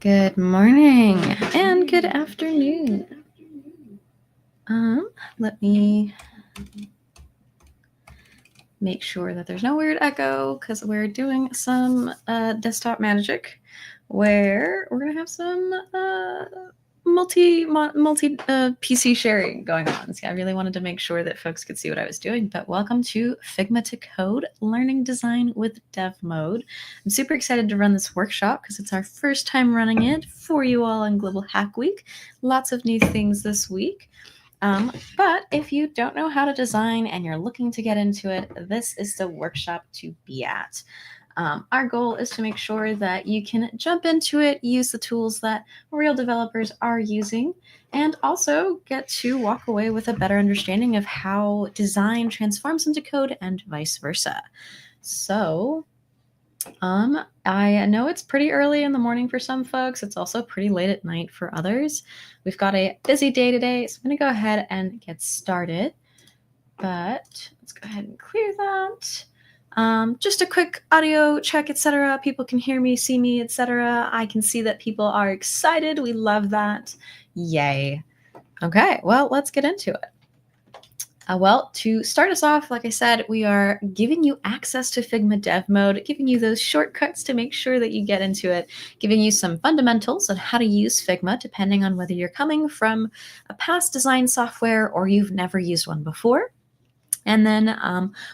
Good morning and good afternoon. Let me make sure that there's no weird echo because we're doing some desktop magic where we're gonna have some multi PC sharing going on. So I really wanted to make sure that folks could see what I was doing. But welcome to Figma to Code Learning Design with Dev Mode. I'm super excited to run this workshop because it's our first time running it for you all on Global Hack Week. Lots of new things this week. But if you don't know how to design and you're looking to get into it, this is the workshop to be at. Our goal is to make sure that you can jump into it, use the tools that real developers are using, and also get to walk away with a better understanding of how design transforms into code and vice versa. So, I know it's pretty early in the morning for some folks. It's also pretty late at night for others. We've got a busy day today, so I'm going to go ahead and get started. But let's go ahead and clear that. Just a quick audio check, etc. People can hear me, see me, etc. I can see that people are excited. We love that. Yay. Okay, well, let's get into it. Well, to start us off, like I said, we are giving you access to Figma Dev Mode, giving you those shortcuts to make sure that you get into it, giving you some fundamentals on how to use Figma, depending on whether you're coming from a past design software or you've never used one before. And then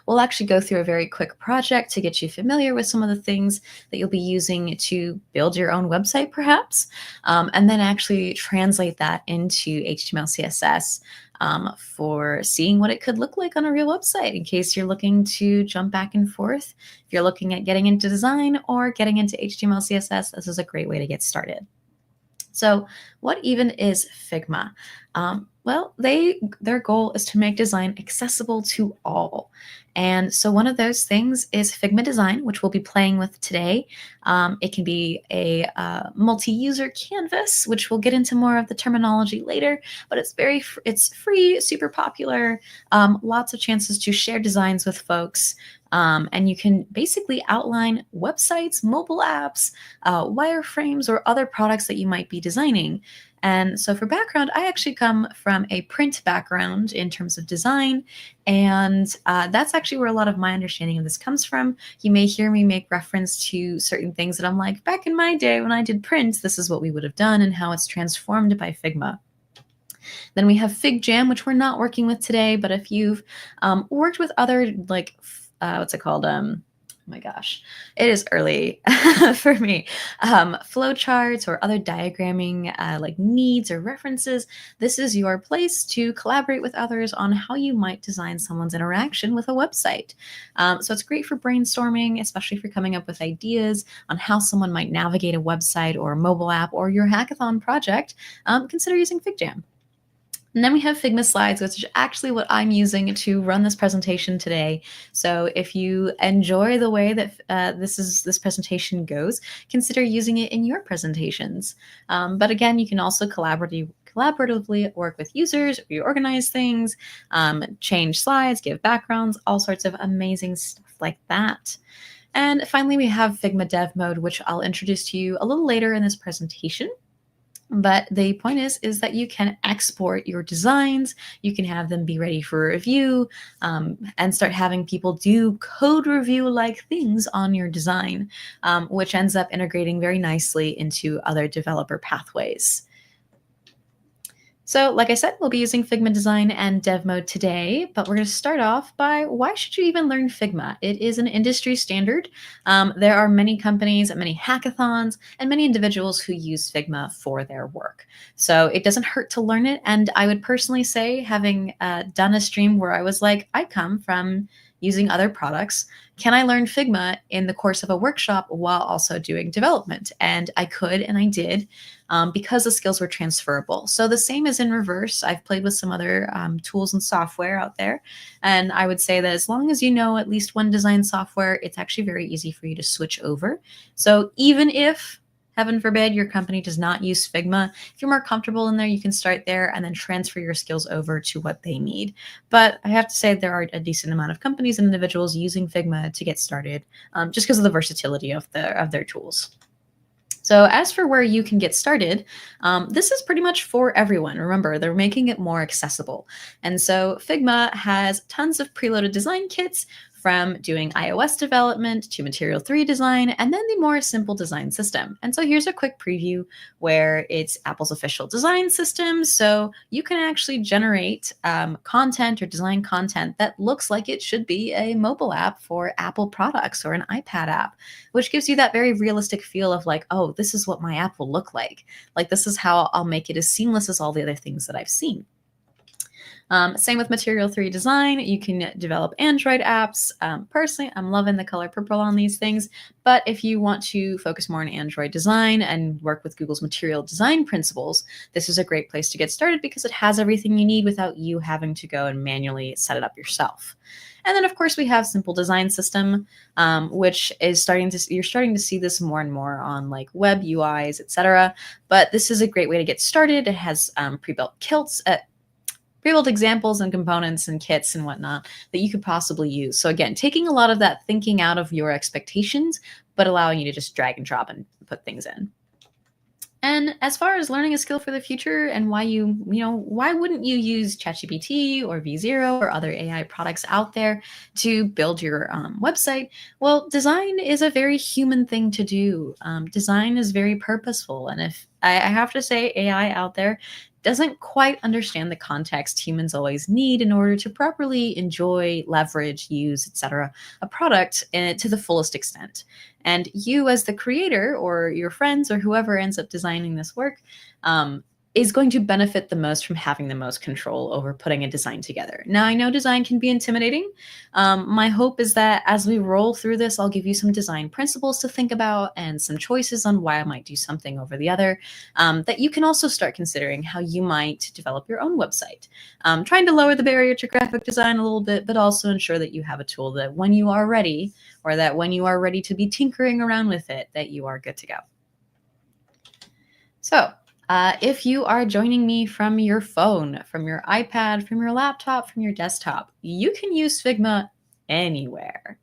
we'll actually go through a very quick project to get you familiar with some of the things that you'll be using to build your own website, perhaps, and then actually translate that into HTML, CSS for seeing what it could look like on a real website in case you're looking to jump back and forth. If you're looking at getting into design or getting into HTML, CSS, this is a great way to get started. So what even is Figma? Well, their goal is to make design accessible to all. And so one of those things is Figma Design, which we'll be playing with today. It can be a multi-user canvas, which we'll get into more of the terminology later, but it's free, super popular, lots of chances to share designs with folks. And you can basically outline websites, mobile apps, wireframes, or other products that you might be designing. And so for background, I actually come from a print background in terms of design, and that's actually where a lot of my understanding of this comes from. You may hear me make reference to certain things that I'm like, back in my day when I did print, this is what we would have done and how it's transformed by Figma. Then we have FigJam, which we're not working with today, but if you've worked with other, like, what's it called? Oh my gosh, it is early for me. Flowcharts or other diagramming like needs or references. This is your place to collaborate with others on how you might design someone's interaction with a website. So it's great for brainstorming, especially if you're coming up with ideas on how someone might navigate a website or a mobile app or your hackathon project. Consider using FigJam. And then we have Figma slides, which is actually what I'm using to run this presentation today. So if you enjoy the way that this presentation goes, consider using it in your presentations. But again, you can also collaboratively work with users, reorganize things, change slides, give backgrounds, all sorts of amazing stuff like that. And finally, we have Figma Dev Mode, which I'll introduce to you a little later in this presentation. But the point is that you can export your designs, you can have them be ready for review, and start having people do code review like things on your design, which ends up integrating very nicely into other developer pathways. So like I said, we'll be using Figma Design and Dev Mode today, but we're going to start off by why should you even learn Figma? It is an industry standard. There are many companies, many hackathons, and many individuals who use Figma for their work. So it doesn't hurt to learn it. And I would personally say, having done a stream where I was like, I come from using other products. Can I learn Figma in the course of a workshop while also doing development? And I could, and I did, because the skills were transferable. So the same is in reverse. I've played with some other tools and software out there. And I would say that as long as you know at least one design software, it's actually very easy for you to switch over. So even if, heaven forbid, your company does not use Figma, if you're more comfortable in there, you can start there and then transfer your skills over to what they need. But I have to say there are a decent amount of companies and individuals using Figma to get started, just because of the versatility of their tools. So as for where you can get started, this is pretty much for everyone. Remember, they're making it more accessible. And so Figma has tons of preloaded design kits from doing iOS development to Material 3 design, and then the more simple design system. And so here's a quick preview where it's Apple's official design system. So you can actually generate content or design content that looks like it should be a mobile app for Apple products or an iPad app, which gives you that very realistic feel of like, oh, this is what my app will look like. Like, this is how I'll make it as seamless as all the other things that I've seen. Same with Material 3 design. You can develop Android apps. Personally, I'm loving the color purple on these things. But if you want to focus more on Android design and work with Google's material design principles, this is a great place to get started because it has everything you need without you having to go and manually set it up yourself. And then, of course, we have Simple Design System, which is you're starting to see this more and more on like web UIs, etc. But this is a great way to get started. It has pre-built pre-built examples and components and kits and whatnot that you could possibly use. So again, taking a lot of that thinking out of your expectations, but allowing you to just drag and drop and put things in. And as far as learning a skill for the future and why why wouldn't you use ChatGPT or V0 or other AI products out there to build your website? Well, design is a very human thing to do. Design is very purposeful. And if I have to say, AI out there doesn't quite understand the context humans always need in order to properly enjoy, leverage, use, etc., a product to the fullest extent. And you, as the creator, or your friends, or whoever ends up designing this work, is going to benefit the most from having the most control over putting a design together. Now, I know design can be intimidating. My hope is that as we roll through this, I'll give you some design principles to think about and some choices on why I might do something over the other, that you can also start considering how you might develop your own website. Trying to lower the barrier to graphic design a little bit, but also ensure that you have a tool that when you are ready, or that when you are ready to be tinkering around with it, that you are good to go. So, if you are joining me from your phone, from your iPad, from your laptop, from your desktop, you can use Figma anywhere.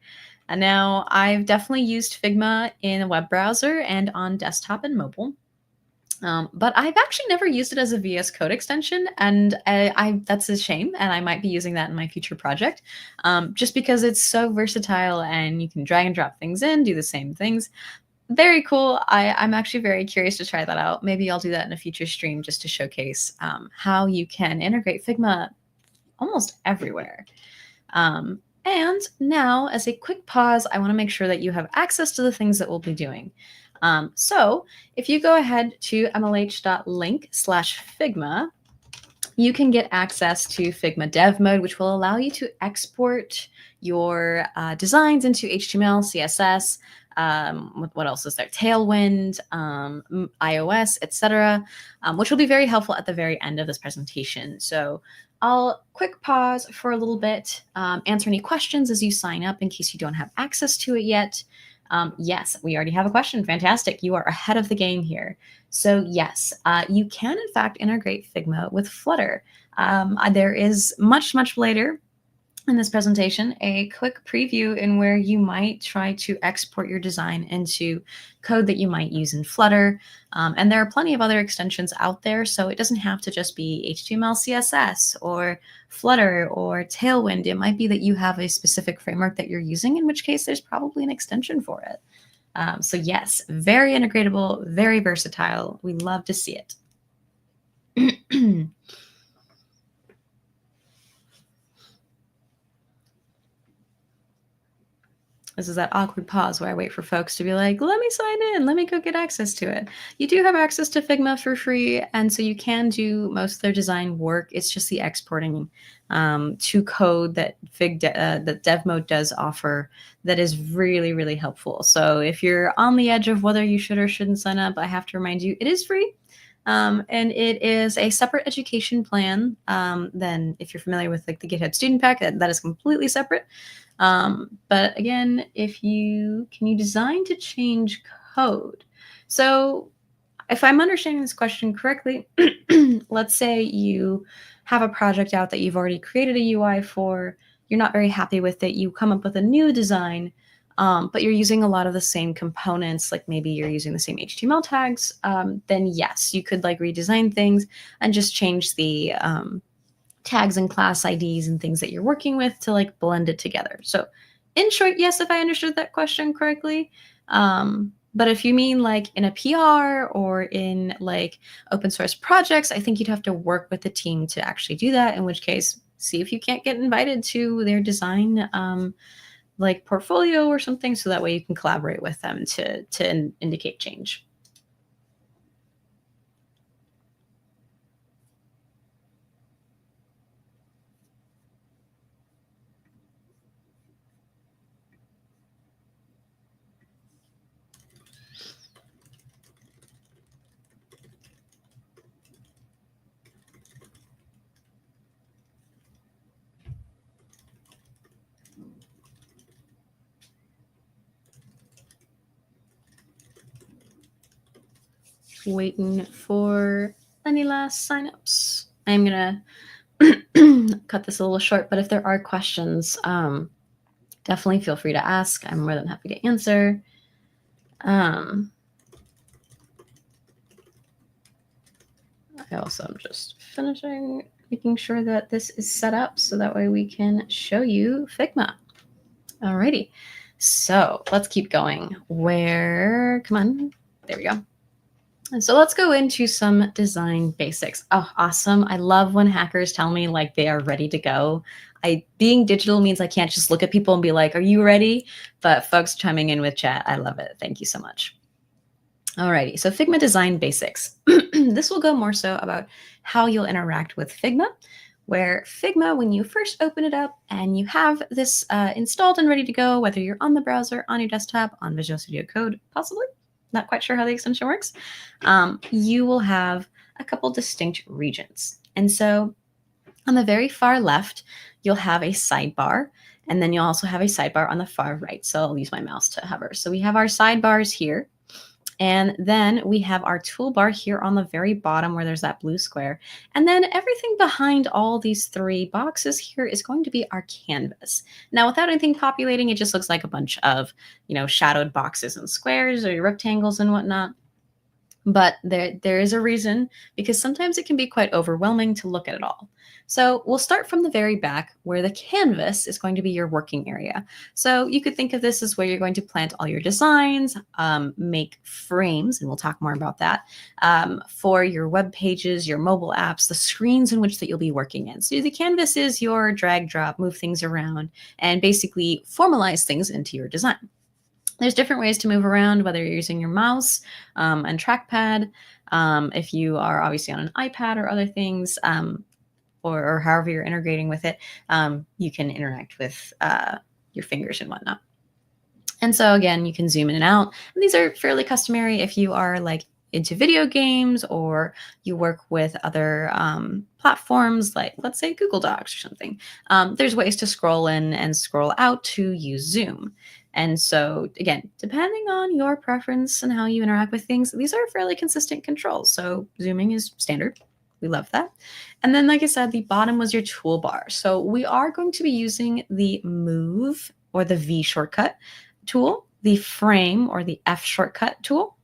And now, I've definitely used Figma in a web browser and on desktop and mobile. But I've actually never used it as a VS Code extension, and that's a shame, and I might be using that in my future project, just because it's so versatile and you can drag and drop things in, do the same things. Very cool. I'm actually very curious to try that out. Maybe I'll do that in a future stream just to showcase how you can integrate Figma almost everywhere. And now, as a quick pause, I want to make sure that you have access to the things that we'll be doing. So if you go ahead to mlh.link/Figma, you can get access to Figma Dev Mode, which will allow you to export your designs into HTML, CSS, what else is there? Tailwind, iOS, etc., which will be very helpful at the very end of this presentation. So I'll quick pause for a little bit, answer any questions as you sign up in case you don't have access to it yet. Yes, we already have a question. Fantastic. You are ahead of the game here. So yes, you can in fact integrate Figma with Flutter. There is much later in this presentation a quick preview in where you might try to export your design into code that you might use in Flutter. And there are plenty of other extensions out there, so it doesn't have to just be HTML, CSS, or Flutter, or Tailwind. It might be that you have a specific framework that you're using, in which case there's probably an extension for it. So yes, very integratable, very versatile. We love to see it. This is that awkward pause where I wait for folks to be like, let me sign in, let me go get access to it. You do have access to Figma for free, and so you can do most of their design work. It's just the exporting to code that that Dev Mode does offer that is really helpful. So if you're on the edge of whether you should or shouldn't sign up, I have to remind you, it is free. And it is a separate education plan than if you're familiar with like the GitHub Student Pack. That is completely separate. But again, can you design to change code? So if I'm understanding this question correctly, let's say you have a project out that you've already created a UI for, you're not very happy with it, you come up with a new design. but you're using a lot of the same components, like maybe you're using the same HTML tags, then yes, you could like redesign things and just change the tags and class IDs and things that you're working with to like blend it together. So in short, yes, if I understood that question correctly. But if you mean like in a PR or in like open source projects, I think you'd have to work with the team to actually do that, in which case, see if you can't get invited to their design like portfolio or something, so that way you can collaborate with them to indicate change. Waiting for any last signups. I'm gonna cut this a little short, but if there are questions, definitely feel free to ask. I'm more than happy to answer. I also am just finishing making sure that this is set up so that way we can show you Figma. Alrighty, so let's keep going. Come on, there we go. So let's go into some design basics. Oh, awesome. I love when hackers tell me like they are ready to go. Being digital means I can't just look at people and be like, are you ready? But folks chiming in with chat, I love it. Thank you so much. Alrighty, so Figma design basics. This will go more so about how you'll interact with Figma, where Figma, when you first open it up and you have this installed and ready to go, whether you're on the browser, on your desktop, on Visual Studio Code, possibly, not quite sure how the extension works, you will have a couple distinct regions. And so on the very far left, you'll have a sidebar, and then you'll also have a sidebar on the far right. So I'll use my mouse to hover. So we have our sidebars here. And then we have our toolbar here on the very bottom where there's that blue square. And then everything behind all these three boxes here is going to be our canvas. Now, without anything populating, it just looks like a bunch of, shadowed boxes and squares or rectangles and whatnot. But there is a reason, because sometimes it can be quite overwhelming to look at it all. So we'll start from the very back, where the canvas is going to be your working area. So you could think of this as where you're going to plant all your designs, make frames, and we'll talk more about that, for your web pages, your mobile apps, the screens in which that you'll be working in. So the canvas is your drag, drop, move things around, and basically formalize things into your design. There's different ways to move around, whether you're using your mouse and trackpad, if you are obviously on an iPad or other things, or however you're integrating with it, you can interact with your fingers and whatnot. And so again, you can zoom in and out. And these are fairly customary if you are like into video games or you work with other platforms like, let's say, Google Docs or something. There's ways to scroll in and scroll out to use zoom. And so again, depending on your preference and how you interact with things, these are fairly consistent controls. So zooming is standard. We love that. And then, like I said, the bottom was your toolbar. So we are going to be using the move or the V shortcut tool, the frame or the F shortcut tool,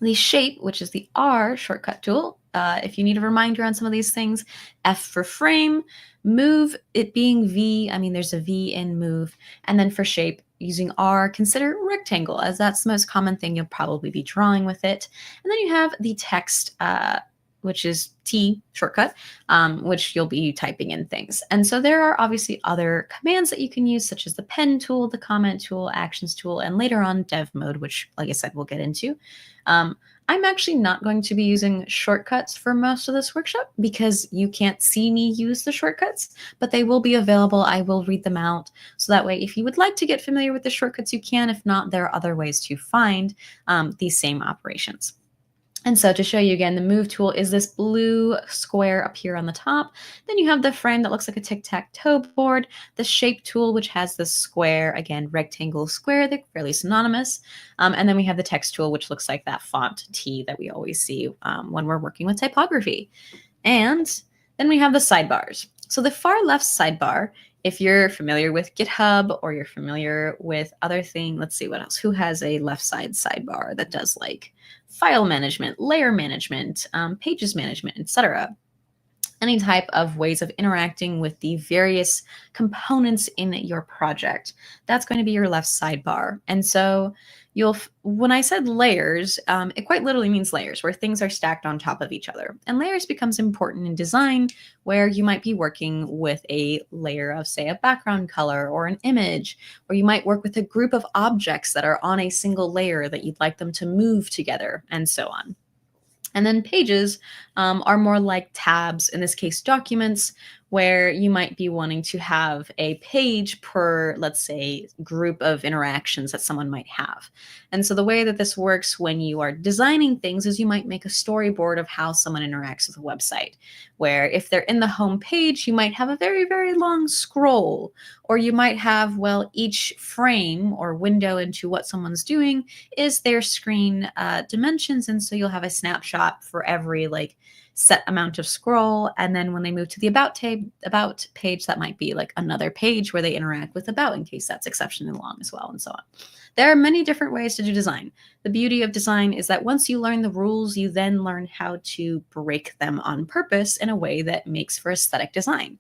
the shape, which is the R shortcut tool. If you need a reminder on some of these things, F for frame, move, it being V, there's a V in move. And then for shape, using R, consider rectangle, as that's the most common thing you'll probably be drawing with it. And then you have the text, which is T shortcut, which you'll be typing in things. And so there are obviously other commands that you can use, such as the pen tool, the comment tool, actions tool, and later on dev mode, which, like I said, we'll get into. I'm actually not going to be using shortcuts for most of this workshop because you can't see me use the shortcuts, but they will be available. I will read them out. So that way, if you would like to get familiar with the shortcuts, you can. If not, there are other ways to find these same operations. And so to show you again, the move tool is this blue square up here on the top. Then you have the frame that looks like a tic-tac-toe board, the shape tool, which has this square, again, rectangle, square, they're fairly synonymous. And then we have the text tool, which looks like that font T that we always see when we're working with typography. And then we have the sidebars. So the far left sidebar if you're familiar with GitHub or you're familiar with other things, let's see what else. Who has a left side sidebar that does like file management, layer management, pages management, etc. Any type of ways of interacting with the various components in your project. That's going to be your left sidebar. And so when I said layers, it quite literally means layers, where things are stacked on top of each other. And layers becomes important in design, where you might be working with a layer of, say, a background color or an image, or you might work with a group of objects that are on a single layer that you'd like them to move together, and so on. And then pages are more like tabs, in this case, documents, where you might be wanting to have a page per, let's say, group of interactions that someone might have. And so the way that this works when you are designing things is you might make a storyboard of how someone interacts with a website, where if they're in the home page, you might have a very, very long scroll, or you might have, well, each frame or window into what someone's doing is their screen dimensions. And so you'll have a snapshot for every like set amount of scroll. And then when they move to the about page, that might be like another page where they interact with about, in case that's exceptionally long as well, and so on. There are many different ways to do design. The beauty of design is that once you learn the rules, you then learn how to break them on purpose in a way that makes for aesthetic design.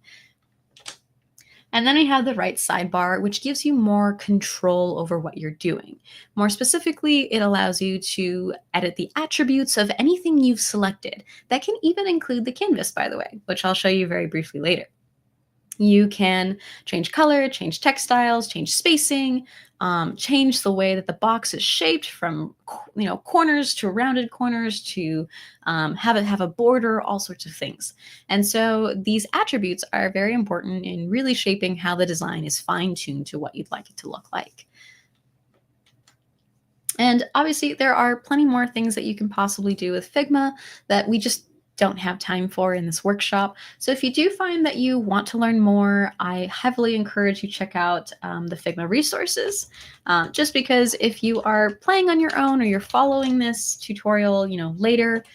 And then we have the right sidebar, which gives you more control over what you're doing. More specifically, it allows you to edit the attributes of anything you've selected. That can even include the canvas, by the way, which I'll show you very briefly later. You can change color, change text styles, change spacing, change the way that the box is shaped, from corners to rounded corners, to have it have a border, all sorts of things. And so these attributes are very important in really shaping how the design is fine-tuned to what you'd like it to look like. And obviously there are plenty more things that you can possibly do with Figma that we just don't have time for in this workshop. So if you do find that you want to learn more, I heavily encourage you check out the Figma resources, just because if you are playing on your own or you're following this tutorial, later,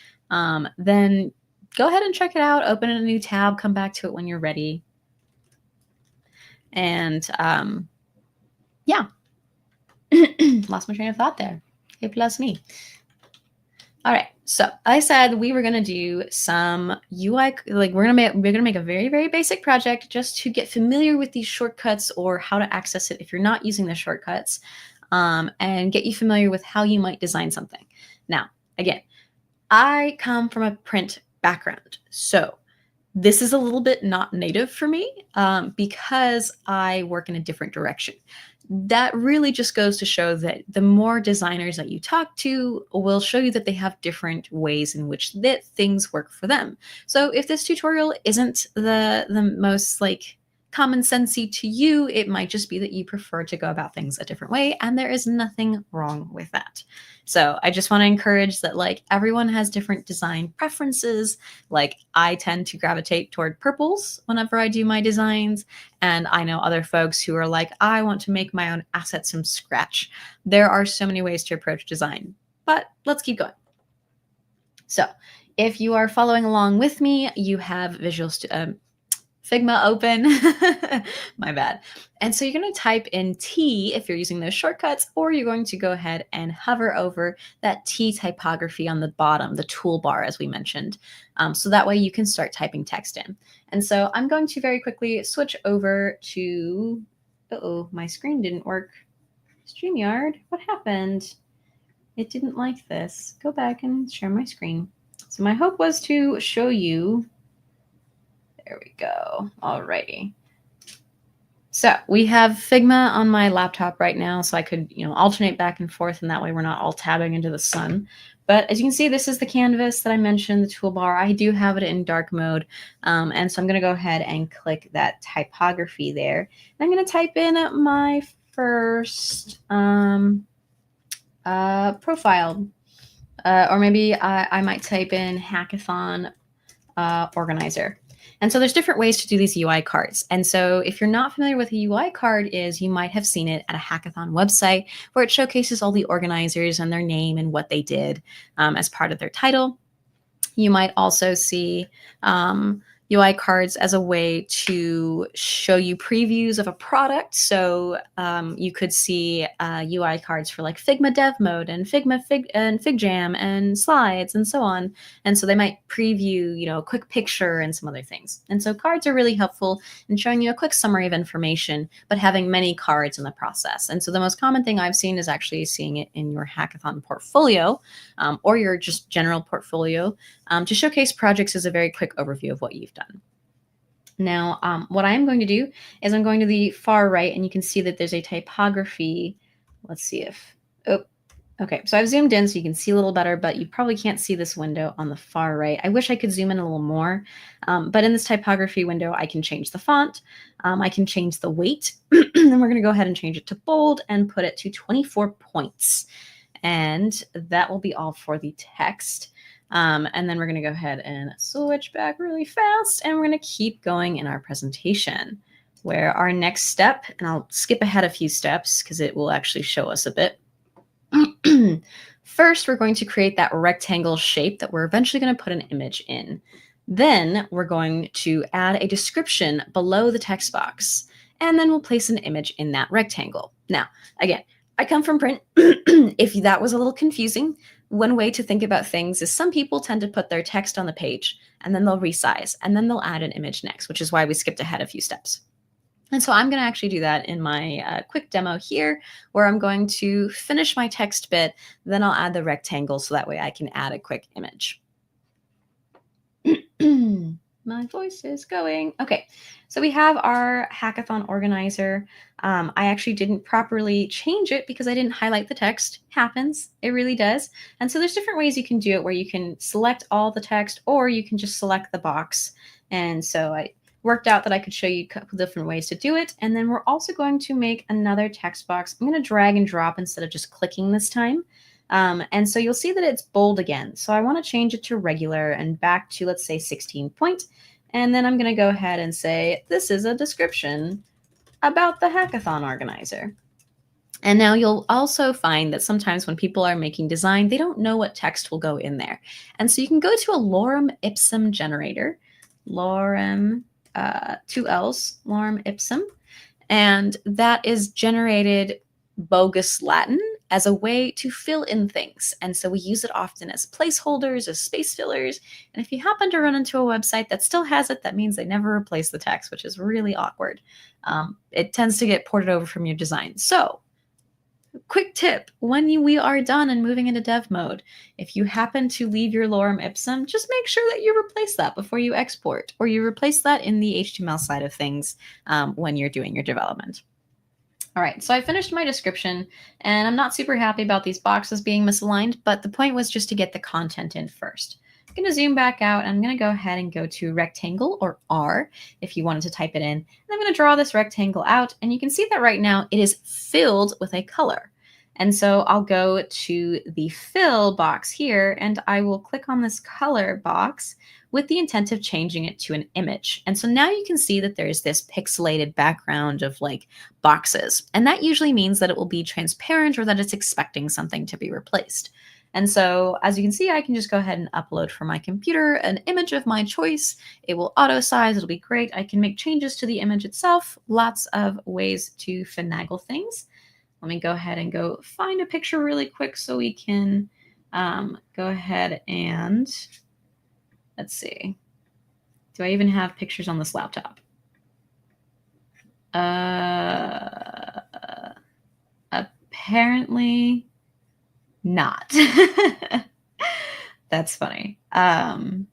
then go ahead and check it out, open a new tab, come back to it when you're ready. And yeah, lost my train of thought there. Hey, plus me. All right, so I said we were gonna do some UI, like we're gonna make a very, very basic project just to get familiar with these shortcuts or how to access it if you're not using the shortcuts, and get you familiar with how you might design something. Now, again, I come from a print background, so this is a little bit not native for me, because I work in a different direction. That really just goes to show that the more designers that you talk to will show you that they have different ways in which that things work for them. So if this tutorial isn't the most like common sensey to you, it might just be that you prefer to go about things a different way, and there is nothing wrong with that. So I just want to encourage that like everyone has different design preferences. Like I tend to gravitate toward purples whenever I do my designs. And I know other folks who are like, I want to make my own assets from scratch. There are so many ways to approach design, but let's keep going. So if you are following along with me, you have Figma open, my bad. And so you're going to type in T if you're using those shortcuts, or you're going to go ahead and hover over that T typography on the bottom, the toolbar, as we mentioned. So that way you can start typing text in. And so I'm going to very quickly switch over to, my screen didn't work. StreamYard, what happened? It didn't like this. Go back and share my screen. So my hope was to show you. There we go. Alrighty. So we have Figma on my laptop right now, so I could, alternate back and forth, and that way we're not all tabbing into the sun. But as you can see, this is the canvas that I mentioned, the toolbar. I do have it in dark mode, and so I'm going to go ahead and click that typography there. And I'm going to type in my first profile, or maybe I might type in hackathon organizer. And so there's different ways to do these UI cards. And so if you're not familiar with a UI card is, you might have seen it at a hackathon website where it showcases all the organizers and their name and what they did as part of their title. You might also see UI cards as a way to show you previews of a product. So you could see UI cards for like Figma Dev Mode and FigJam and slides and so on. And so they might preview, a quick picture and some other things. And so cards are really helpful in showing you a quick summary of information, but having many cards in the process. And so the most common thing I've seen is actually seeing it in your hackathon portfolio or your just general portfolio to showcase projects as a very quick overview of what you've done. Now, what I am going to do is I'm going to the far right, and you can see that there's a typography. Let's see if, okay, so I've zoomed in so you can see a little better, but you probably can't see this window on the far right. I wish I could zoom in a little more, but in this typography window, I can change the font. I can change the weight, and we're going to go ahead and change it to bold and put it to 24 points. And that will be all for the text. And then we're going to go ahead and switch back really fast, and we're going to keep going in our presentation, where our next step, and I'll skip ahead a few steps because it will actually show us a bit. First, we're going to create that rectangle shape that we're eventually going to put an image in. Then we're going to add a description below the text box, and then we'll place an image in that rectangle. Now, again, I come from print. If that was a little confusing, one way to think about things is some people tend to put their text on the page, and then they'll resize, and then they'll add an image next, which is why we skipped ahead a few steps. And so I'm going to actually do that in my quick demo here, where I'm going to finish my text bit, then I'll add the rectangle so that way I can add a quick image. My voice is going. Okay, so we have our hackathon organizer. I actually didn't properly change it because I didn't highlight the text. Happens, it really does. And so there's different ways you can do it where you can select all the text or you can just select the box. And so I worked out that I could show you a couple different ways to do it. And then we're also going to make another text box. I'm going to drag and drop instead of just clicking this time. And so you'll see that it's bold again. So I want to change it to regular and back to, let's say, 16 point. And then I'm going to go ahead and say, this is a description about the hackathon organizer. And now you'll also find that sometimes when people are making design, they don't know what text will go in there. And so you can go to a lorem ipsum generator, lorem, 2 L's, lorem ipsum, and that is generated bogus Latin as a way to fill in things. And so we use it often as placeholders, as space fillers. And if you happen to run into a website that still has it, that means they never replace the text, which is really awkward. It tends to get ported over from your design. So quick tip, when we are done and moving into dev mode, if you happen to leave your lorem ipsum, just make sure that you replace that before you export, or you replace that in the HTML side of things when you're doing your development. All right, so I finished my description, and I'm not super happy about these boxes being misaligned, but the point was just to get the content in first. I'm going to zoom back out, and I'm going to go ahead and go to rectangle, or R, if you wanted to type it in. And I'm going to draw this rectangle out, and you can see that right now it is filled with a color. And so I'll go to the fill box here, and I will click on this color box with the intent of changing it to an image. And so now you can see that there's this pixelated background of like boxes. And that usually means that it will be transparent or that it's expecting something to be replaced. And so as you can see, I can just go ahead and upload from my computer an image of my choice. It will auto size, it'll be great. I can make changes to the image itself. Lots of ways to finagle things. Let me go ahead and go find a picture really quick so we can go ahead and, let's see. Do I even have pictures on this laptop? Apparently not. That's funny. You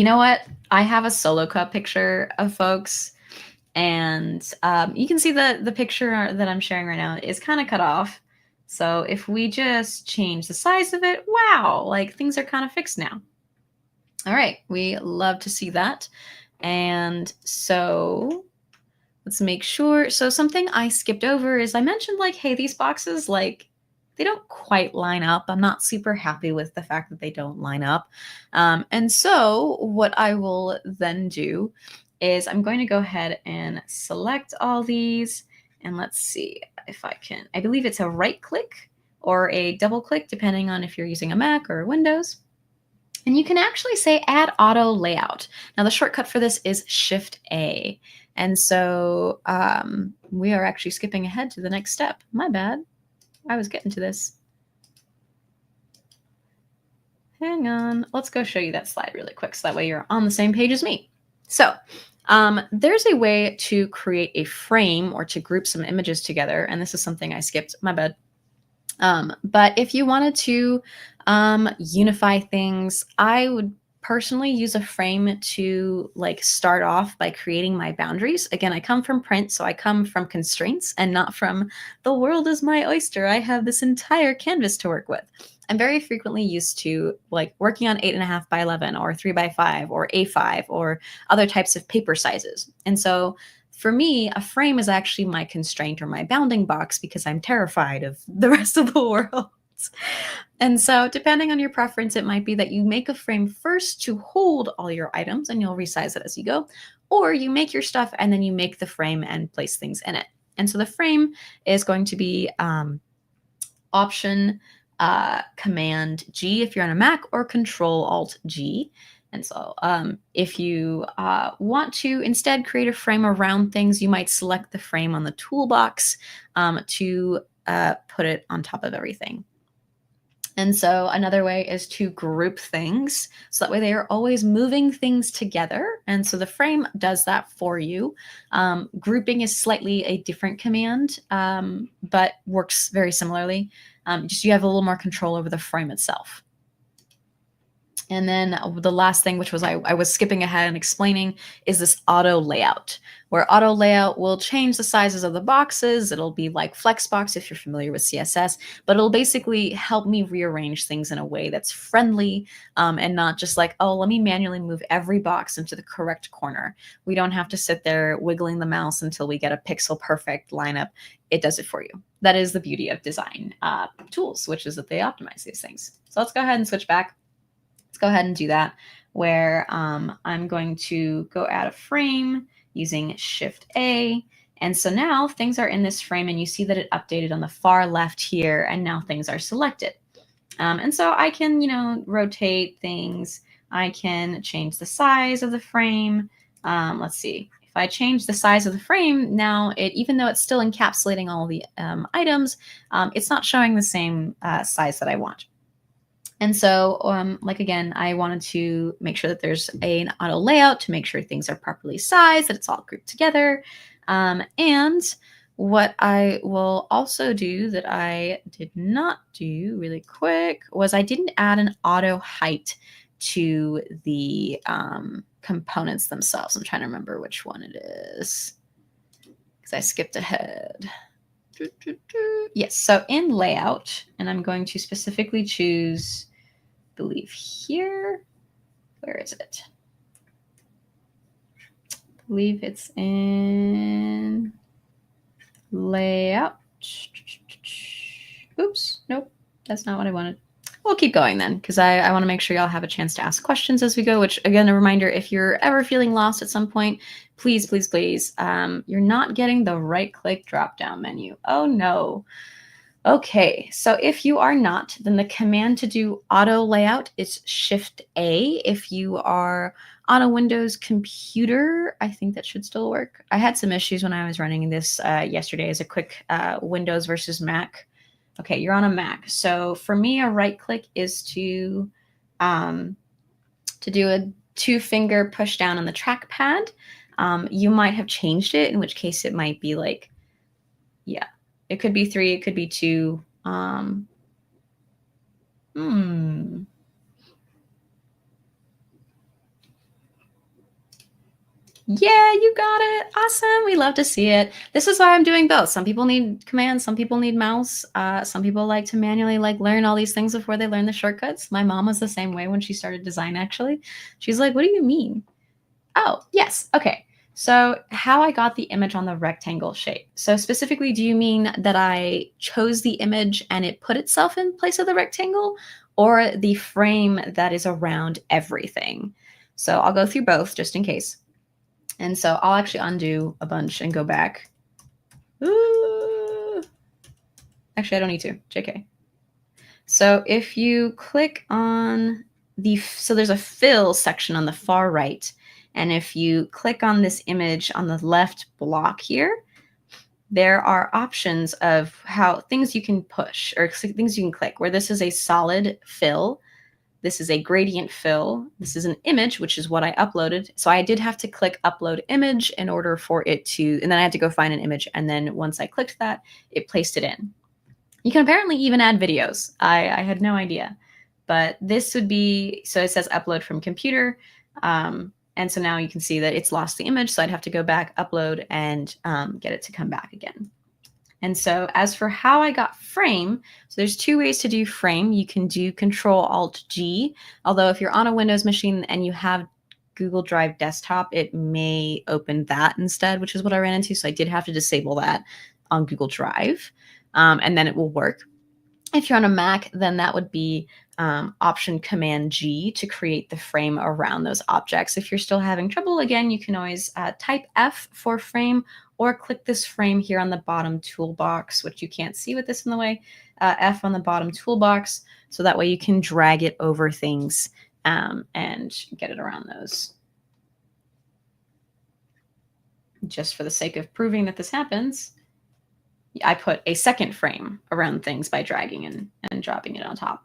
know what? I have a solo cup picture of folks, and you can see the picture that I'm sharing right now is kind of cut off. So if we just change the size of it, wow, like things are kind of fixed now. All right, we love to see that. And so let's make sure. So something I skipped over is I mentioned like, hey, these boxes, like they don't quite line up. I'm not super happy with the fact that they don't line up. And so what I will then do is I'm going to go ahead and select all these. And let's see if I can, I believe it's a right click or a double click, depending on if you're using a Mac or Windows. And you can actually say add auto layout. Now the shortcut for this is Shift A. And so we are actually skipping ahead to the next step. My bad. I was getting to this. Hang on. Let's go show you that slide really quick so that way you're on the same page as me. So there's a way to create a frame or to group some images together. And this is something I skipped. My bad. But if you wanted to unify things, I would personally use a frame to like start off by creating my boundaries. Again, I come from print, so I come from constraints and not from the world is my oyster. I have this entire canvas to work with. I'm very frequently used to like working on 8.5 by 11 or 3 by 5 or A5 or other types of paper sizes. And so for me, a frame is actually my constraint or my bounding box because I'm terrified of the rest of the world. And so depending on your preference, it might be that you make a frame first to hold all your items and you'll resize it as you go, or you make your stuff and then you make the frame and place things in it. And so the frame is going to be Option Command G if you're on a Mac, or Control Alt G. And so if you want to instead create a frame around things, you might select the frame on the toolbox to put it on top of everything. And so another way is to group things. So that way they are always moving things together. And so the frame does that for you. Grouping is slightly a different command, but works very similarly. Just you have a little more control over the frame itself. And then the last thing, which was I was skipping ahead and explaining, is this auto layout, where auto layout will change the sizes of the boxes. It'll be like Flexbox if you're familiar with CSS, but it'll basically help me rearrange things in a way that's friendly and not just like, oh, let me manually move every box into the correct corner. We don't have to sit there wiggling the mouse until we get a pixel perfect lineup. It does it for you. That is the beauty of design tools, which is that they optimize these things. So let's go ahead and switch back. Let's go ahead and do that, where I'm going to go add a frame using Shift A. And so now things are in this frame and you see that it updated on the far left here and now things are selected. And so I can, rotate things. I can change the size of the frame. Let's see. If I change the size of the frame, now even though it's still encapsulating all the items, it's not showing the same size that I want. And so, again, I wanted to make sure that there's an auto layout to make sure things are properly sized, that it's all grouped together. And what I will also do that I did not do really quick was I didn't add an auto height to the components themselves. I'm trying to remember which one it is because I skipped ahead. Yes, so in layout, and I'm going to specifically choose, I believe here, where is it? I believe it's in layout. Oops, nope, that's not what I wanted. We'll keep going then, because I want to make sure y'all have a chance to ask questions as we go, which, again, a reminder, if you're ever feeling lost at some point, please, please, please, you're not getting the right-click drop-down menu. Oh, no. Okay, so if you are not, then the command to do auto layout is Shift A. If you are on a Windows computer, I think that should still work. I had some issues when I was running this yesterday as a quick Windows versus Mac. Okay, you're on a Mac. So for me, a right click is to do a 2-finger push down on the trackpad. You might have changed it, in which case it might be like, yeah, it could be 3, it could be 2. Yeah, you got it. Awesome. We love to see it. This is why I'm doing both. Some people need commands, some people need mouse. Some people like to manually learn all these things before they learn the shortcuts. My mom was the same way when she started design, actually. She's like, what do you mean? Oh, yes. Okay. So how I got the image on the rectangle shape. So specifically, do you mean that I chose the image and it put itself in place of the rectangle, or the frame that is around everything? So I'll go through both just in case. And so I'll actually undo a bunch and go back. Ooh. Actually, I don't need to. JK. So if you click on so there's a fill section on the far right. And if you click on this image on the left block here, there are options of how things you can push or things you can click, where this is a solid fill. This is a gradient fill. This is an image, which is what I uploaded. So I did have to click upload image in order for it to, and then I had to go find an image. And then once I clicked that, it placed it in. You can apparently even add videos. I had no idea, but this would be, so it says upload from computer. And so now you can see that it's lost the image. So I'd have to go back, upload, and get it to come back again. And so as for how I got frame, so there's two ways to do frame. You can do Control-Alt-G, although if you're on a Windows machine and you have Google Drive Desktop, it may open that instead, which is what I ran into. So I did have to disable that on Google Drive, and then it will work. If you're on a Mac, then that would be Option Command G to create the frame around those objects. If you're still having trouble, again, you can always type F for frame, or click this frame here on the bottom toolbox, which you can't see with this in the way, F on the bottom toolbox, so that way you can drag it over things and get it around those. Just for the sake of proving that this happens, I put a second frame around things by dragging and dropping it on top.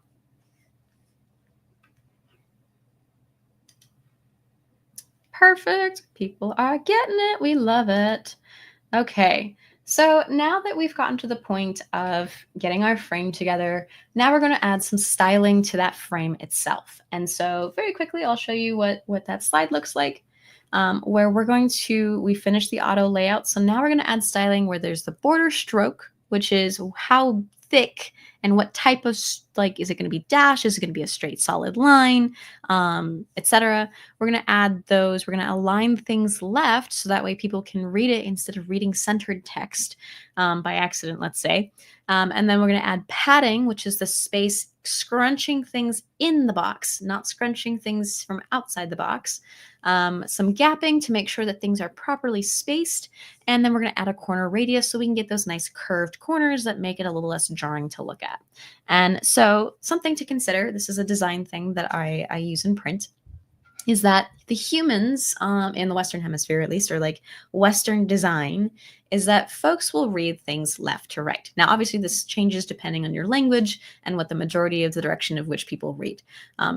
Perfect. People are getting it. We love it. Okay. So now that we've gotten to the point of getting our frame together, now we're going to add some styling to that frame itself. And so very quickly, I'll show you what that slide looks like, where we finished the auto layout. So now we're going to add styling where there's the border stroke, which is how thick and what type of, like, is it going to be dash? Is it going to be a straight solid line, etc. We're going to add those. We're going to align things left so that way people can read it instead of reading centered text by accident, let's say. And then we're going to add padding, which is the space scrunching things in the box, not scrunching things from outside the box. Some gapping to make sure that things are properly spaced. And then we're going to add a corner radius so we can get those nice curved corners that make it a little less jarring to look at. And so something to consider, this is a design thing that I use in print, is that the humans in the Western Hemisphere, at least, or like Western design, is that folks will read things left to right. Now, obviously, this changes depending on your language and what the majority of the direction of which people read,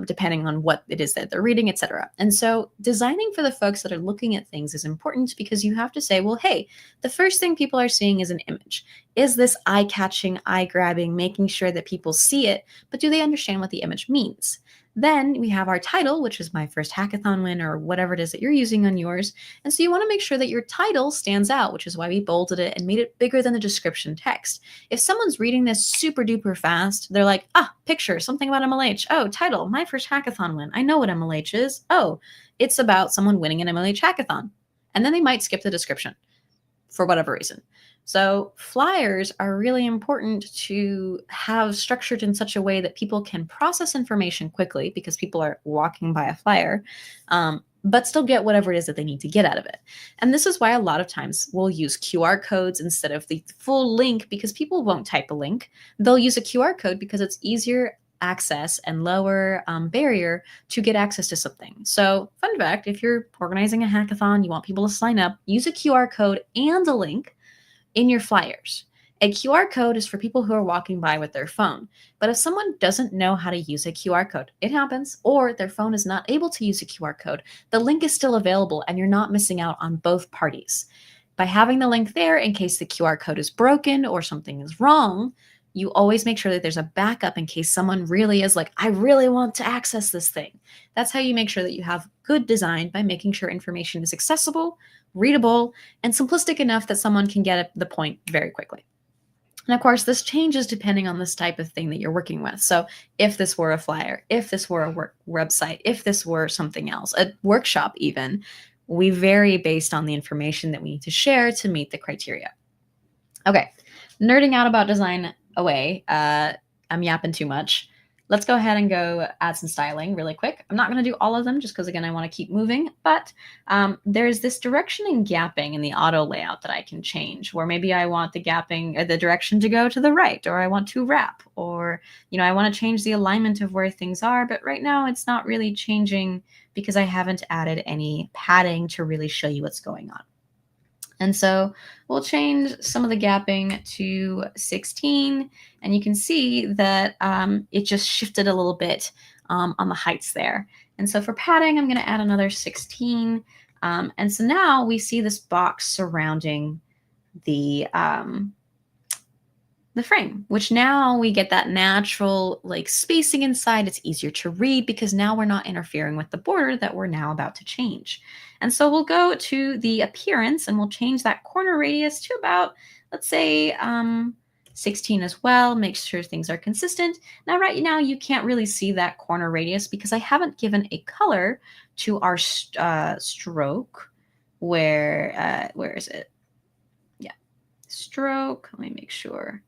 depending on what it is that they're reading, etc. And so designing for the folks that are looking at things is important because you have to say, well, hey, the first thing people are seeing is an image. Is this eye-catching, eye-grabbing, making sure that people see it, but do they understand what the image means? Then we have our title, which is my first hackathon win or whatever it is that you're using on yours. And so you want to make sure that your title stands out, which is why we bolded it and made it bigger than the description text. If someone's reading this super duper fast, they're like, picture, something about MLH. Oh, title, my first hackathon win. I know what MLH is. Oh, it's about someone winning an MLH hackathon. And then they might skip the description for whatever reason. So flyers are really important to have structured in such a way that people can process information quickly because people are walking by a flyer, but still get whatever it is that they need to get out of it. And this is why a lot of times we'll use QR codes instead of the full link because people won't type a link. They'll use a QR code because it's easier access and lower barrier to get access to something. So fun fact, if you're organizing a hackathon, you want people to sign up, use a QR code and a link in your flyers. A QR code is for people who are walking by with their phone. But if someone doesn't know how to use a QR code, it happens, or their phone is not able to use a QR code, the link is still available and you're not missing out on both parties. By having the link there in case the QR code is broken or something is wrong, you always make sure that there's a backup in case someone really is like, I really want to access this thing. That's how you make sure that you have good design, by making sure information is accessible, readable, and simplistic enough that someone can get at the point very quickly. And of course, this changes depending on this type of thing that you're working with. So if this were a flyer, if this were a website, if this were something else, a workshop even, we vary based on the information that we need to share to meet the criteria. Okay, nerding out about design away. I'm yapping too much. let's go ahead and go add some styling really quick. I'm not going to do all of them just because, again, I want to keep moving. But there's this direction and gapping in the auto layout that I can change, where maybe I want the gapping, the direction to go to the right, or I want to wrap, or, I want to change the alignment of where things are. But right now it's not really changing because I haven't added any padding to really show you what's going on. And so we'll change some of the gapping to 16, and you can see that it just shifted a little bit on the heights there. And so for padding, I'm going to add another 16. And so now we see this box surrounding the frame, which now we get that natural like spacing inside. It's easier to read because now we're not interfering with the border that we're now about to change. And so we'll go to the appearance and we'll change that corner radius to about, let's say, 16 as well. Make sure things are consistent. Now, right now, you can't really see that corner radius because I haven't given a color to our stroke. Where is it? Yeah, stroke. Let me make sure.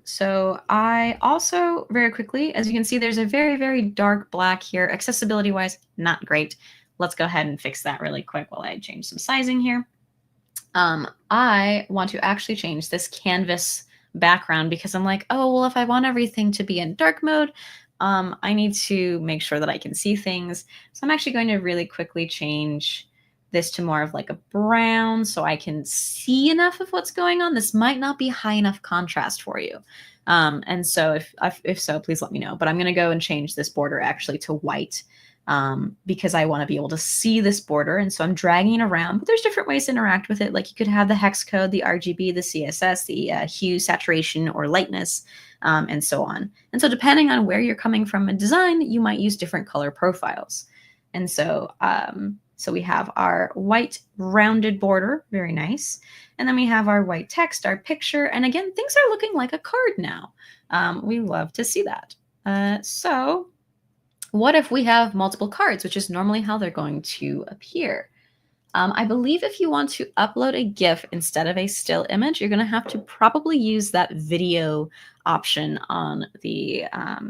So I also, very quickly, as you can see, there's a very, very dark black here. Accessibility wise, not great. Let's go ahead and fix that really quick while I change some sizing here. I want to actually change this canvas background because I'm like, oh, well, if I want everything to be in dark mode, I need to make sure that I can see things. So I'm actually going to really quickly change this to more of like a brown so I can see enough of what's going on. This might not be high enough contrast for you. And so if so, please let me know. But I'm going to go and change this border actually to white because I want to be able to see this border. And so I'm dragging it around. But there's different ways to interact with it. Like you could have the hex code, the RGB, the CSS, the hue, saturation, or lightness, and so on. And so depending on where you're coming from in design, you might use different color profiles. And so so we have our white rounded border, very nice. And then we have our white text, our picture. And again, things are looking like a card now. We love to see that. So what if we have multiple cards, which is normally how they're going to appear? I believe if you want to upload a GIF instead of a still image, you're going to have to probably use that video option on the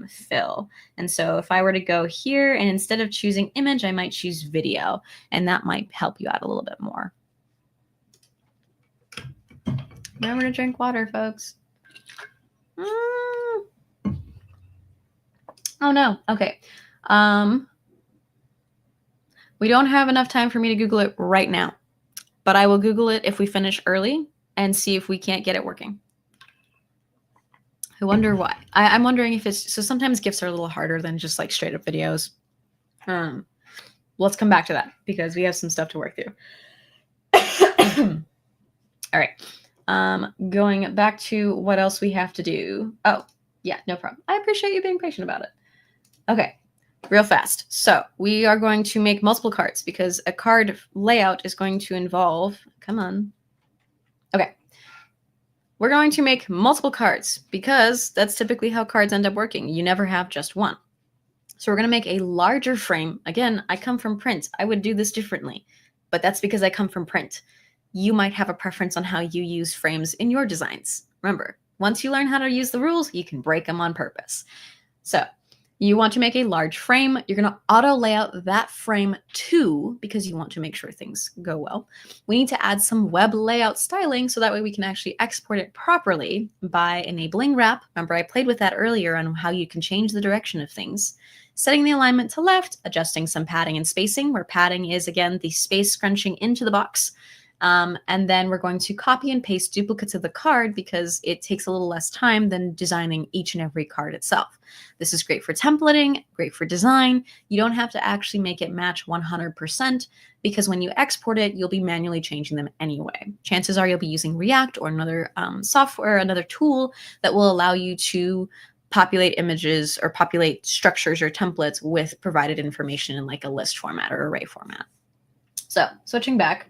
fill. And so if I were to go here and instead of choosing image, I might choose video, and that might help you out a little bit more. Remember to drink water, folks. Oh no. Okay. We don't have enough time for me to Google it right now, but I will Google it if we finish early and see if we can't get it working. I wonder why. I'm wondering if it's, so sometimes GIFs are a little harder than just like straight up videos. Let's come back to that because we have some stuff to work through. All right. Going back to what else we have to do. Oh, yeah, no problem. I appreciate you being patient about it. Okay. Real fast. So we are going to make multiple cards because a card layout is going to involve, come on. Okay. We're going to make multiple cards because that's typically how cards end up working. You never have just one. So we're going to make a larger frame. Again, I come from print. I would do this differently, but that's because I come from print. You might have a preference on how you use frames in your designs. Remember, once you learn how to use the rules, you can break them on purpose. So you want to make a large frame. You're going to auto layout that frame too, because you want to make sure things go well. We need to add some web layout styling so that way we can actually export it properly by enabling wrap. Remember, I played with that earlier on how you can change the direction of things. Setting the alignment to left, adjusting some padding and spacing, where padding is, again, the space scrunching into the box. And then we're going to copy and paste duplicates of the card because it takes a little less time than designing each and every card itself. This is great for templating, great for design. You don't have to actually make it match 100% because when you export it, you'll be manually changing them anyway. Chances are you'll be using React or another software, another tool that will allow you to populate images or populate structures or templates with provided information in like a list format or array format. So switching back.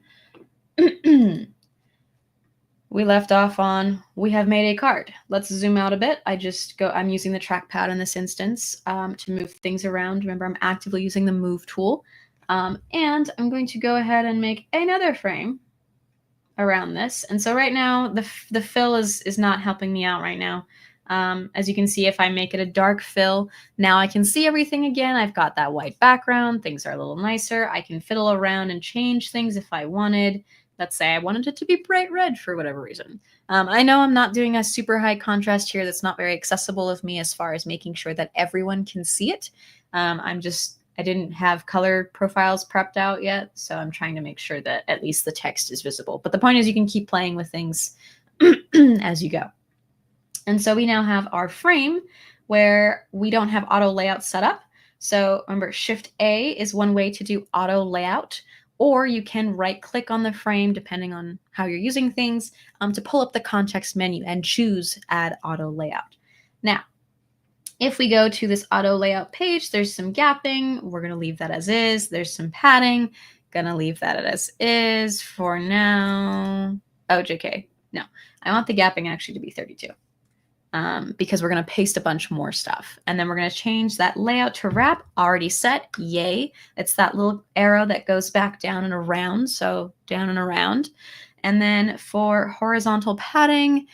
We left off on, we have made a card. Let's zoom out a bit. I'm using the trackpad in this instance to move things around. Remember, I'm actively using the move tool. And I'm going to go ahead and make another frame around this. And so right now, the fill is not helping me out right now. As you can see, if I make it a dark fill, now I can see everything again. I've got that white background. Things are a little nicer. I can fiddle around and change things if I wanted. Let's say I wanted it to be bright red for whatever reason. I know I'm not doing a super high contrast here. That's not very accessible of me as far as making sure that everyone can see it. I didn't have color profiles prepped out yet, so I'm trying to make sure that at least the text is visible. But the point is you can keep playing with things as you go. And so we now have our frame where we don't have auto layout set up. So remember, Shift A is one way to do auto layout, or you can right click on the frame depending on how you're using things to pull up the context menu and choose add auto layout. Now, if we go to this auto layout page, there's some gapping. We're going to leave that as is. There's some padding. Going to leave that as is for now. Oh, JK. No, I want the gapping actually to be 32. Because we're going to paste a bunch more stuff. And then we're going to change that layout to wrap, already set, yay. It's that little arrow that goes back down and around, so down and around. And then for horizontal padding,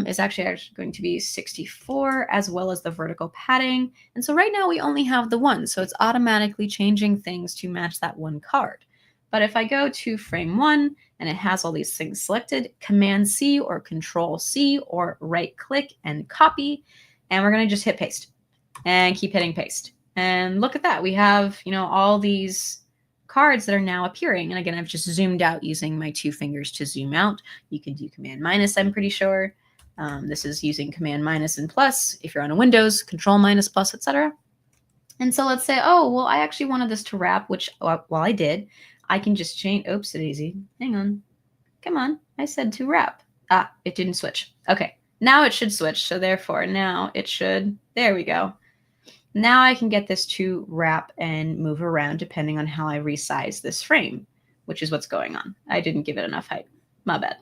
is actually going to be 64 as well as the vertical padding. And so right now we only have the one, so it's automatically changing things to match that one card. But if I go to frame 1 and it has all these things selected, Command C or Control C or right click and copy, and we're going to just hit paste and keep hitting paste. And look at that. We have, all these cards that are now appearing. And again, I've just zoomed out using my 2 fingers to zoom out. You can do Command minus, I'm pretty sure. This is using Command minus and plus. If you're on a Windows, Control minus plus, etc. And so let's say, oh, well, I actually wanted this to wrap, which, well, I did. I can just change, oops, daisy. Hang on. Come on. I said to wrap. Ah, it didn't switch. Okay. Now it should switch. So therefore, now it should, there we go. Now I can get this to wrap and move around depending on how I resize this frame, which is what's going on. I didn't give it enough height. My bad.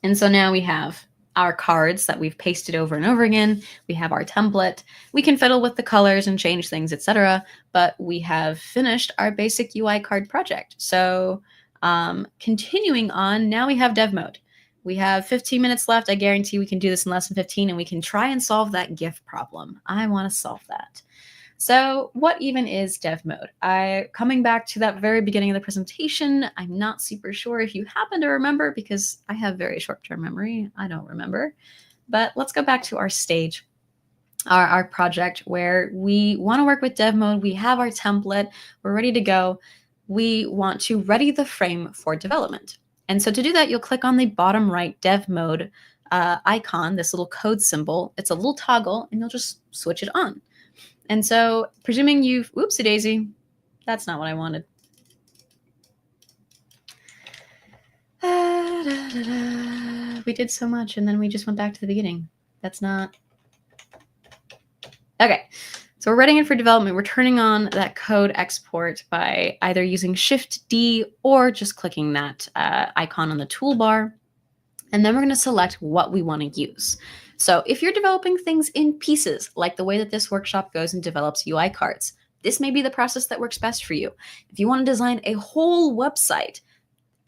And so now we have our cards that we've pasted over and over again. We have our template. We can fiddle with the colors and change things, etc. But we have finished our basic UI card project. So continuing on, now we have dev mode. We have 15 minutes left. I guarantee we can do this in less than 15 and we can try and solve that GIF problem. I want to solve that. So what even is dev mode? Coming back to that very beginning of the presentation, I'm not super sure if you happen to remember because I have very short-term memory. I don't remember. But let's go back to our stage, our project where we want to work with dev mode. We have our template. We're ready to go. We want to ready the frame for development. And so to do that, you'll click on the bottom right dev mode icon, this little code symbol. It's a little toggle, and you'll just switch it on. And so presuming you've, whoopsie daisy, that's not what I wanted. We did so much and then we just went back to the beginning. That's not. Okay, so we're readying it for development. We're turning on that code export by either using Shift D or just clicking that icon on the toolbar. And then we're going to select what we want to use. So if you're developing things in pieces, like the way that this workshop goes and develops UI cards, this may be the process that works best for you. If you want to design a whole website,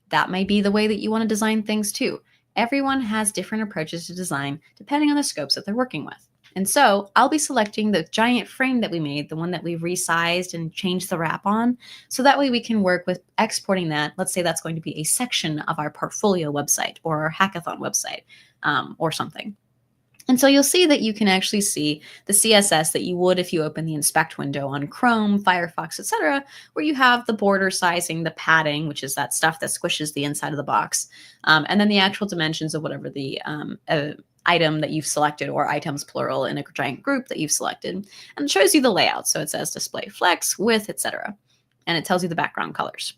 that may be the way that you want to design things too. Everyone has different approaches to design depending on the scopes that they're working with. And so I'll be selecting the giant frame that we made, the one that we've resized and changed the wrap on. So that way we can work with exporting that. Let's say that's going to be a section of our portfolio website or our hackathon website or something. And so you'll see that you can actually see the CSS that you would if you open the inspect window on Chrome, Firefox, etc., where you have the border sizing, the padding, which is that stuff that squishes the inside of the box, and then the actual dimensions of whatever the item that you've selected, or items plural in a giant group that you've selected, and it shows you the layout. So it says display flex, width, etc., and it tells you the background colors.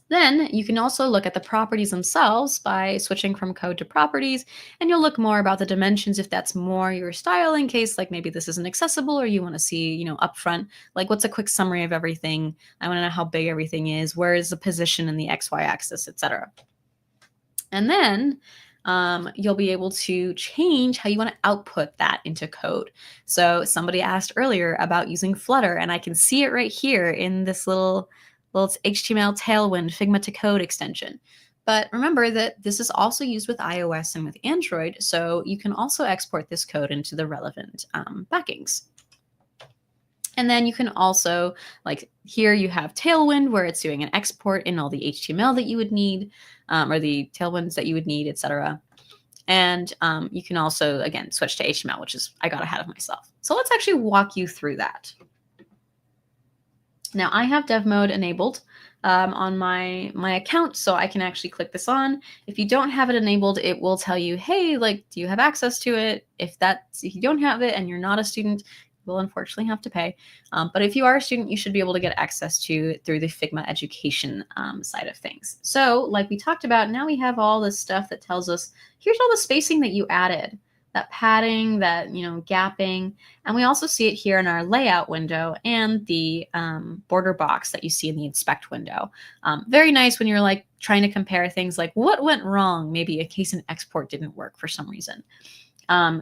Then you can also look at the properties themselves by switching from code to properties, and you'll look more about the dimensions if that's more your style, in case like maybe this isn't accessible or you want to see, upfront, like what's a quick summary of everything. I want to know how big everything is, where is the position in the XY axis, etc. And then you'll be able to change how you want to output that into code. So somebody asked earlier about using Flutter, and I can see it right here in this little HTML Tailwind Figma to code extension. But remember that this is also used with iOS and with Android, so you can also export this code into the relevant backings. And then you can also, like here you have Tailwind, where it's doing an export in all the HTML that you would need, or the Tailwinds that you would need, etc. And you can also, again, switch to HTML, which is, I got ahead of myself. So let's actually walk you through that. Now I have dev mode enabled on my account, so I can actually click this on. If you don't have it enabled, it will tell you, hey, like, do you have access to it? If you don't have it and you're not a student, you will unfortunately have to pay. But if you are a student, you should be able to get access to through the Figma education side of things. So like we talked about, now we have all this stuff that tells us, here's all the spacing that you added, that padding, that, gapping. And we also see it here in our layout window and the border box that you see in the inspect window. Very nice when you're like trying to compare things like what went wrong, maybe a case an export didn't work for some reason.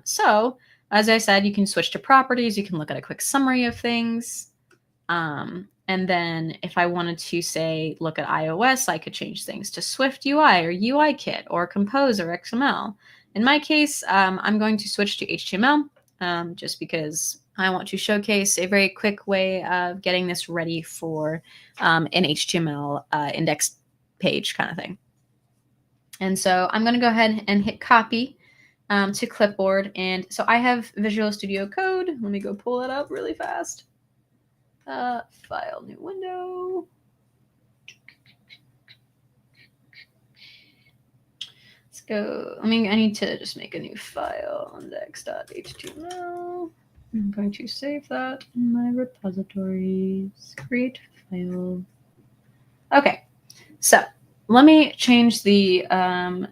So as I said, you can switch to properties. You can look at a quick summary of things. And then if I wanted to say, look at iOS, I could change things to Swift UI or UIKit or Compose or XML. In my case, I'm going to switch to HTML just because I want to showcase a very quick way of getting this ready for an HTML index page kind of thing. And so I'm going to go ahead and hit copy to clipboard. And so I have Visual Studio Code. Let me go pull it up really fast. File, new window. Let's go. I need to just make a new file, index.html. I'm going to save that in my repositories. Create file. Okay, so let me change the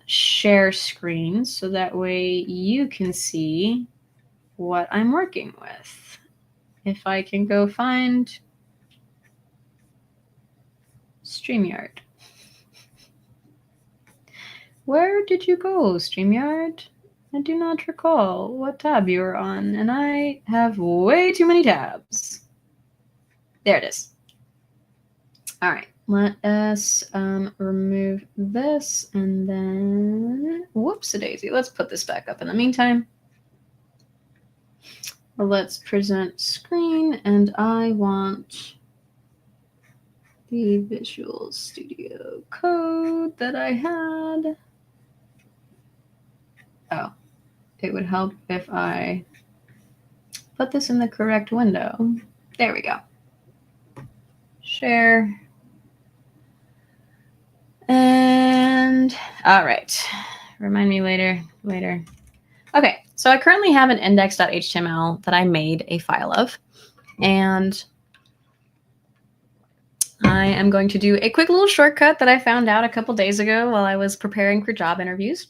share screen so that way you can see what I'm working with. If I can go find StreamYard. Where did you go, StreamYard? I do not recall what tab you were on, and I have way too many tabs. There it is. All right, let us remove this, and then, whoops-a-daisy. Let's put this back up in the meantime. Let's present screen, and I want the Visual Studio Code that I had. Oh, it would help if I put this in the correct window. There we go. Share. And all right, remind me later. Okay, so I currently have an index.html that I made a file of, and I am going to do a quick little shortcut that I found out a couple days ago while I was preparing for job interviews,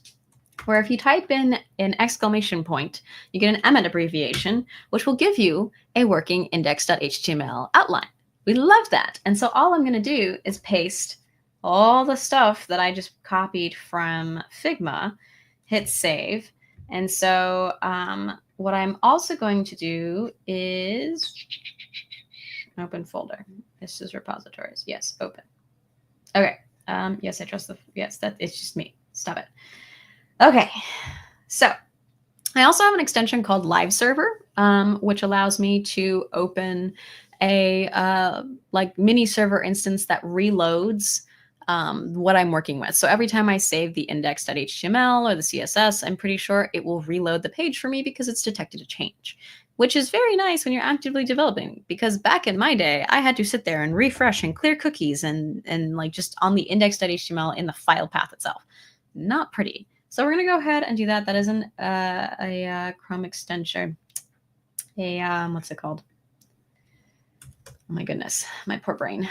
where if you type in an exclamation point, you get an Emmet abbreviation, which will give you a working index.html outline. We love that. And so all I'm going to do is paste all the stuff that I just copied from Figma, hit save. And so what I'm also going to do is open folder. This is repositories. Yes, open. Okay. Yes, I trust that it's just me. Stop it. Okay. So I also have an extension called Live Server, which allows me to open a like mini server instance that reloads what I'm working with. So every time I save the index.html or the CSS, I'm pretty sure it will reload the page for me because it's detected a change, which is very nice when you're actively developing, because back in my day, I had to sit there and refresh and clear cookies and like just on the index.html in the file path itself. Not pretty. So we're going to go ahead and do that. That is a Chrome extension. What's it called? Oh my goodness, my poor brain.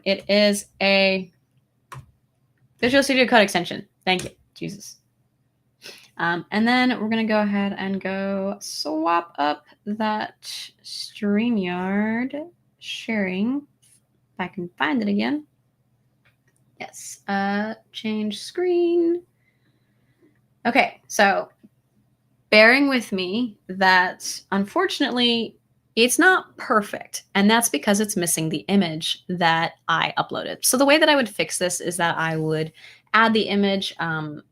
It is a Visual Studio Code extension. Thank you, Jesus. And then we're going to go ahead and go swap up that StreamYard sharing. If I can find it again. Yes, change screen. Okay, so bearing with me that unfortunately it's not perfect, and that's because it's missing the image that I uploaded. So the way that I would fix this is that I would add the image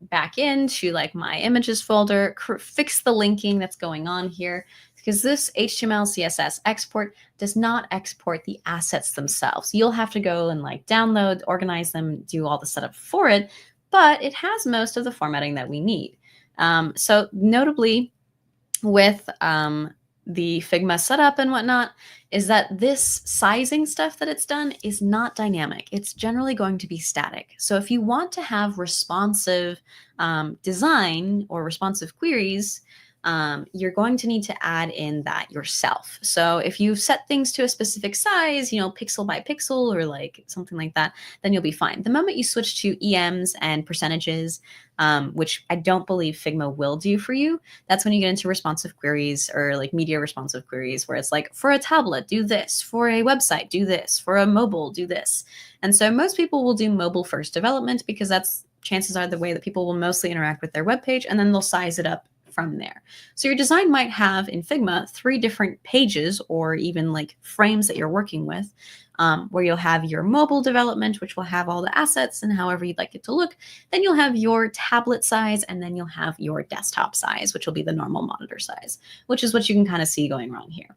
back into like my images folder, fix the linking that's going on here, because this HTML CSS export does not export the assets themselves. You'll have to go and like download, organize them, do all the setup for it, but it has most of the formatting that we need. So notably with the Figma setup and whatnot is that this sizing stuff that it's done is not dynamic. It's generally going to be static. So if you want to have responsive design or responsive queries, you're going to need to add in that yourself. So if you've set things to a specific size, you know, pixel by pixel or like something like that, then you'll be fine. The moment you switch to EMs and percentages, which I don't believe Figma will do for you, that's when you get into responsive queries or like media responsive queries where it's like, for a tablet, do this, for a website, do this, for a mobile, do this. And so most people will do mobile first development because that's chances are the way that people will mostly interact with their web page, and then they'll size it up from there. So your design might have in Figma 3 different pages or even like frames that you're working with, where you'll have your mobile development, which will have all the assets and however you'd like it to look. Then you'll have your tablet size, and then you'll have your desktop size, which will be the normal monitor size, which is what you can kind of see going wrong here.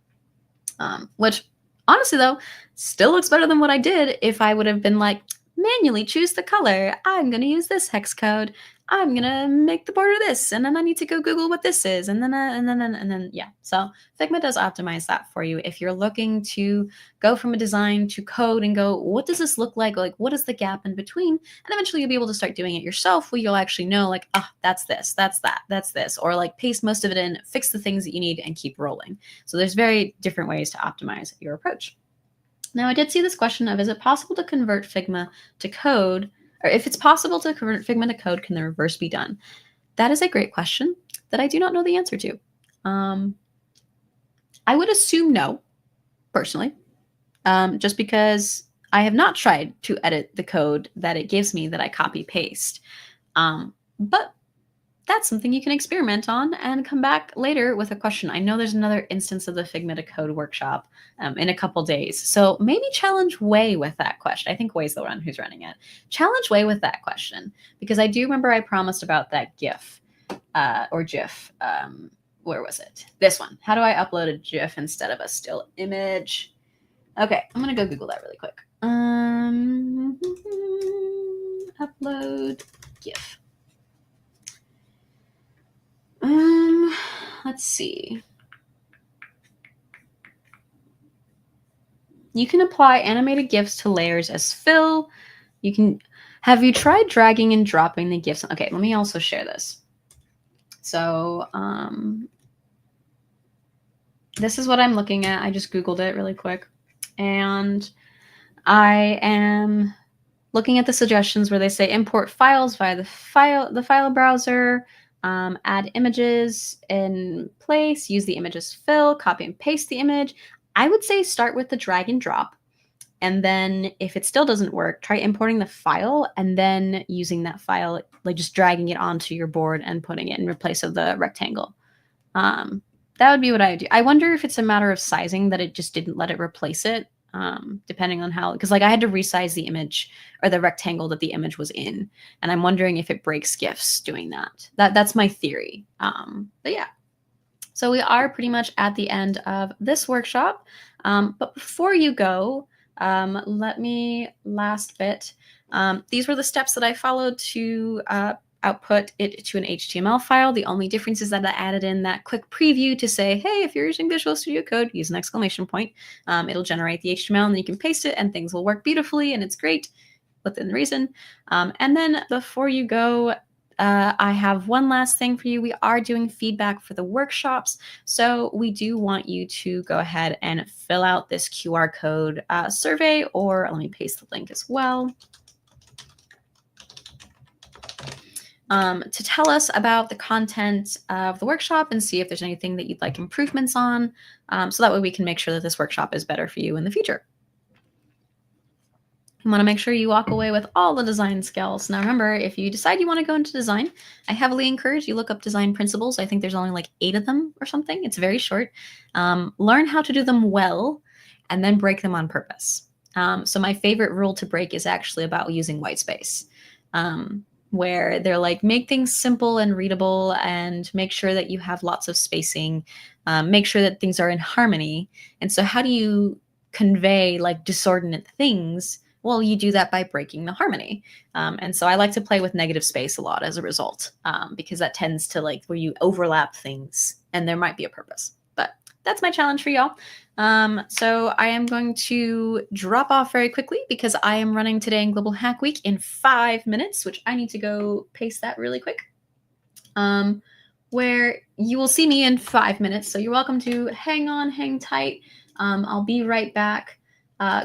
Which honestly though, still looks better than what I did if I would have been like, manually choose the color. I'm going to use this hex code. I'm going to make the border this, and then I need to go Google what this is. And then, yeah. So Figma does optimize that for you. If you're looking to go from a design to code and go, what does this look like? Like, what is the gap in between? And eventually you'll be able to start doing it yourself where you'll actually know like, oh, that's this, that's that, that's this, or like paste most of it in, fix the things that you need and keep rolling. So there's very different ways to optimize your approach. Now, I did see this question of, is it possible to convert Figma to code? Or if it's possible to convert Figma to code, can the reverse be done? That is a great question that I do not know the answer to. I would assume no, personally, just because I have not tried to edit the code that it gives me that I copy paste. But that's something you can experiment on and come back later with a question. I know there's another instance of the Figma to Code workshop in a couple days. So maybe challenge Way with that question. I think Way's the one who's running it. Challenge Way with that question, because I do remember I promised about that GIF or GIF. Where was it? This one. How do I upload a GIF instead of a still image? Okay, I'm going to go Google that really quick. Upload GIF. Let's see. You can apply animated GIFs to layers as fill. Have you tried dragging and dropping the GIFs? Okay, let me also share this. So, this is what I'm looking at. I just Googled it really quick. And I am looking at the suggestions where they say import files via the file browser, add images in place, use the image as fill, copy and paste the image. I would say start with the drag and drop. And then if it still doesn't work, try importing the file and then using that file, like just dragging it onto your board and putting it in place of the rectangle. That would be what I would do. I wonder if it's a matter of sizing that it just didn't let it replace it, depending on how, because like I had to resize the image or the rectangle that the image was in. And I'm wondering if it breaks GIFs doing that. That's my theory. But yeah. So we are pretty much at the end of this workshop. But before you go, let me last bit. These were the steps that I followed to output it to an HTML file. The only difference is that I added in that quick preview to say, hey, if you're using Visual Studio Code, use an exclamation point. It'll generate the HTML and then you can paste it and things will work beautifully and it's great within reason. And then before you go, I have one last thing for you. We are doing feedback for the workshops. So we do want you to go ahead and fill out this QR code survey, or let me paste the link as well. To tell us about the content of the workshop and see if there's anything that you'd like improvements on. So that way we can make sure that this workshop is better for you in the future. You want to make sure you walk away with all the design skills. Now remember, if you decide you want to go into design, I heavily encourage you look up design principles. I think there's only like 8 of them or something. It's very short. Learn how to do them well and then break them on purpose. So my favorite rule to break is actually about using white space. where they're like, make things simple and readable and make sure that you have lots of spacing, make sure that things are in harmony. And so how do you convey like disordinate things? Well, you do that by breaking the harmony. And so I like to play with negative space a lot as a result, because that tends to like where you overlap things and there might be a purpose. But that's my challenge for y'all. So I am going to drop off very quickly because I am running today in Global Hack Week in 5 minutes, which I need to go paste that really quick. Where you will see me in 5 minutes. So you're welcome to hang on, hang tight. I'll be right back.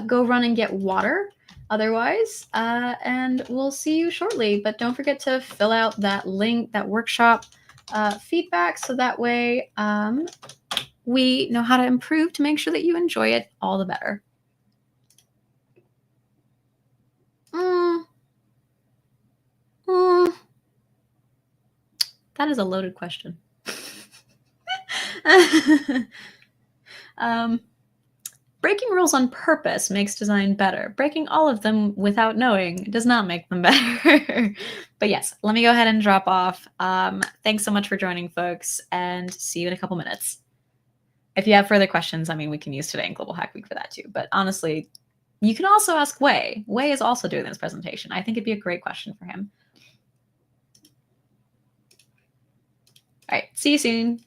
Go run and get water otherwise, and we'll see you shortly. But don't forget to fill out that link, that workshop feedback, so that way we know how to improve to make sure that you enjoy it all the better. That is a loaded question. Breaking rules on purpose makes design better. Breaking all of them without knowing does not make them better. But yes, let me go ahead and drop off. Thanks so much for joining, folks, and see you in a couple minutes. If you have further questions, I mean, we can use today in Global Hack Week for that too. But honestly, you can also ask Wei. Wei is also doing this presentation. I think it'd be a great question for him. All right, see you soon.